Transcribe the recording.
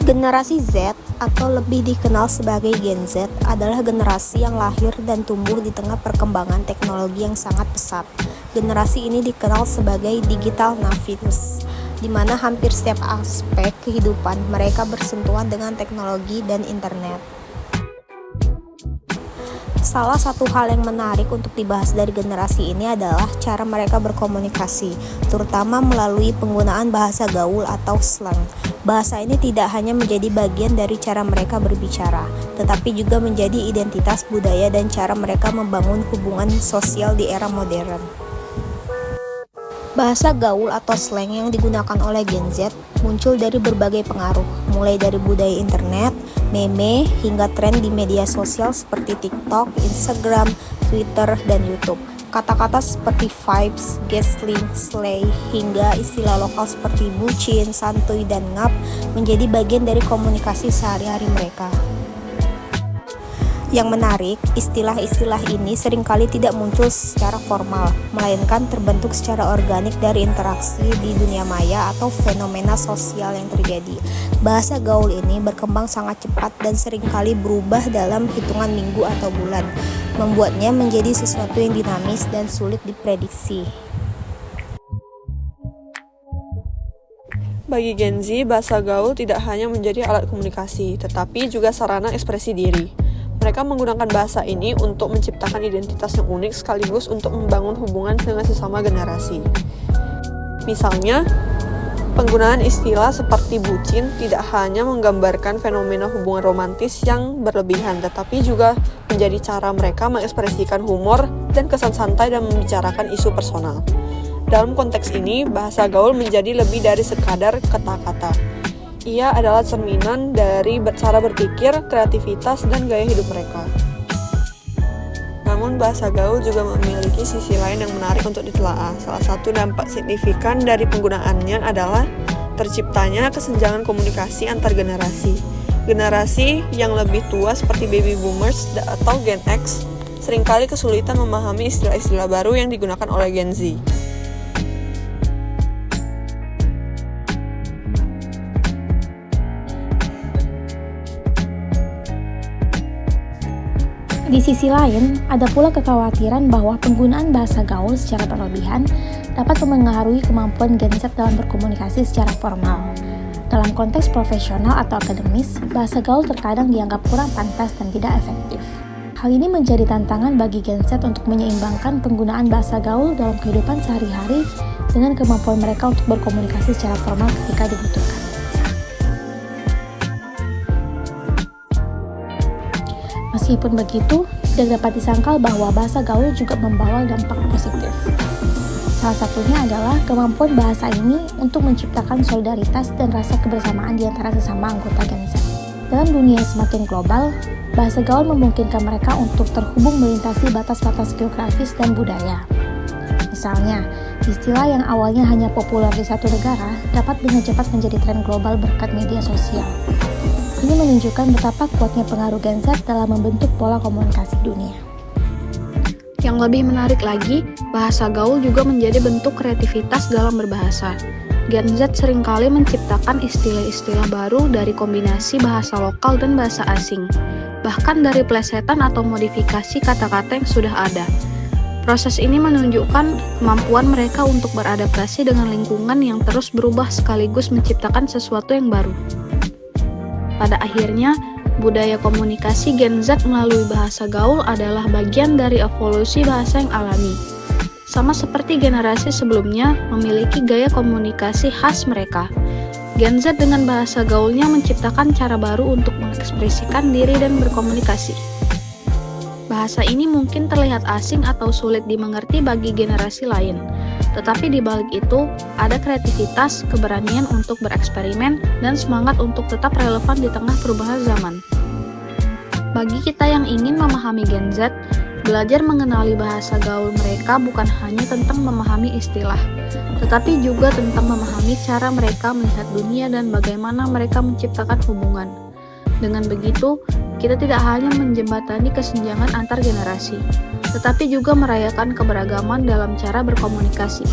Generasi Z atau lebih dikenal sebagai Gen Z adalah generasi yang lahir dan tumbuh di tengah perkembangan teknologi yang sangat pesat. Generasi ini dikenal sebagai digital natives, di mana hampir setiap aspek kehidupan mereka bersentuhan dengan teknologi dan internet. Salah satu hal yang menarik untuk dibahas dari generasi ini adalah cara mereka berkomunikasi, terutama melalui penggunaan bahasa gaul atau slang. Bahasa ini tidak hanya menjadi bagian dari cara mereka berbicara, tetapi juga menjadi identitas budaya dan cara mereka membangun hubungan sosial di era modern. Bahasa gaul atau slang yang digunakan oleh Gen Z muncul dari berbagai pengaruh, mulai dari budaya internet, meme, hingga tren di media sosial seperti TikTok, Instagram, Twitter, dan YouTube. Kata-kata seperti vibes, gaslight, slay, hingga istilah lokal seperti bucin, santuy, dan ngap menjadi bagian dari komunikasi sehari-hari mereka. Yang menarik, istilah-istilah ini seringkali tidak muncul secara formal, melainkan terbentuk secara organik dari interaksi di dunia maya atau fenomena sosial yang terjadi. Bahasa gaul ini berkembang sangat cepat dan seringkali berubah dalam hitungan minggu atau bulan, membuatnya menjadi sesuatu yang dinamis dan sulit diprediksi. Bagi Gen Z, bahasa gaul tidak hanya menjadi alat komunikasi, tetapi juga sarana ekspresi diri. Mereka menggunakan bahasa ini untuk menciptakan identitas yang unik sekaligus untuk membangun hubungan dengan sesama generasi. Misalnya, penggunaan istilah seperti bucin tidak hanya menggambarkan fenomena hubungan romantis yang berlebihan, tetapi juga menjadi cara mereka mengekspresikan humor dan kesan santai dan membicarakan isu personal. Dalam konteks ini, bahasa gaul menjadi lebih dari sekadar kata-kata. Ia adalah cerminan dari cara berpikir, kreativitas, dan gaya hidup mereka. Namun bahasa gaul juga memiliki sisi lain yang menarik untuk ditelaah. Salah satu dampak signifikan dari penggunaannya adalah terciptanya kesenjangan komunikasi antar generasi. Generasi yang lebih tua seperti baby boomers atau Gen X seringkali kesulitan memahami istilah-istilah baru yang digunakan oleh Gen Z. Di sisi lain, ada pula kekhawatiran bahwa penggunaan bahasa gaul secara berlebihan dapat mempengaruhi kemampuan Gen Z dalam berkomunikasi secara formal. Dalam konteks profesional atau akademis, bahasa gaul terkadang dianggap kurang pantas dan tidak efektif. Hal ini menjadi tantangan bagi Gen Z untuk menyeimbangkan penggunaan bahasa gaul dalam kehidupan sehari-hari dengan kemampuan mereka untuk berkomunikasi secara formal ketika dibutuhkan. Meskipun begitu, tidak dapat disangkal bahwa bahasa gaul juga membawa dampak positif. Salah satunya adalah kemampuan bahasa ini untuk menciptakan solidaritas dan rasa kebersamaan di antara sesama anggota Gen Z. Dalam dunia yang semakin global, bahasa gaul memungkinkan mereka untuk terhubung melintasi batas-batas geografis dan budaya. Misalnya, istilah yang awalnya hanya populer di satu negara dapat dengan cepat menjadi tren global berkat media sosial. Ini menunjukkan betapa kuatnya pengaruh Gen Z dalam membentuk pola komunikasi dunia. Yang lebih menarik lagi, bahasa gaul juga menjadi bentuk kreativitas dalam berbahasa. Gen Z seringkali menciptakan istilah-istilah baru dari kombinasi bahasa lokal dan bahasa asing, bahkan dari plesetan atau modifikasi kata-kata yang sudah ada. Proses ini menunjukkan kemampuan mereka untuk beradaptasi dengan lingkungan yang terus berubah sekaligus menciptakan sesuatu yang baru. Pada akhirnya, budaya komunikasi Gen Z melalui bahasa gaul adalah bagian dari evolusi bahasa yang alami. Sama seperti generasi sebelumnya memiliki gaya komunikasi khas mereka, Gen Z dengan bahasa gaulnya menciptakan cara baru untuk mengekspresikan diri dan berkomunikasi. Bahasa ini mungkin terlihat asing atau sulit dimengerti bagi generasi lain. Tetapi di balik itu, ada kreativitas, keberanian untuk bereksperimen, dan semangat untuk tetap relevan di tengah perubahan zaman. Bagi kita yang ingin memahami Gen Z, belajar mengenali bahasa gaul mereka bukan hanya tentang memahami istilah, tetapi juga tentang memahami cara mereka melihat dunia dan bagaimana mereka menciptakan hubungan. Dengan begitu, kita tidak hanya menjembatani kesenjangan antar generasi, tetapi juga merayakan keberagaman dalam cara berkomunikasi.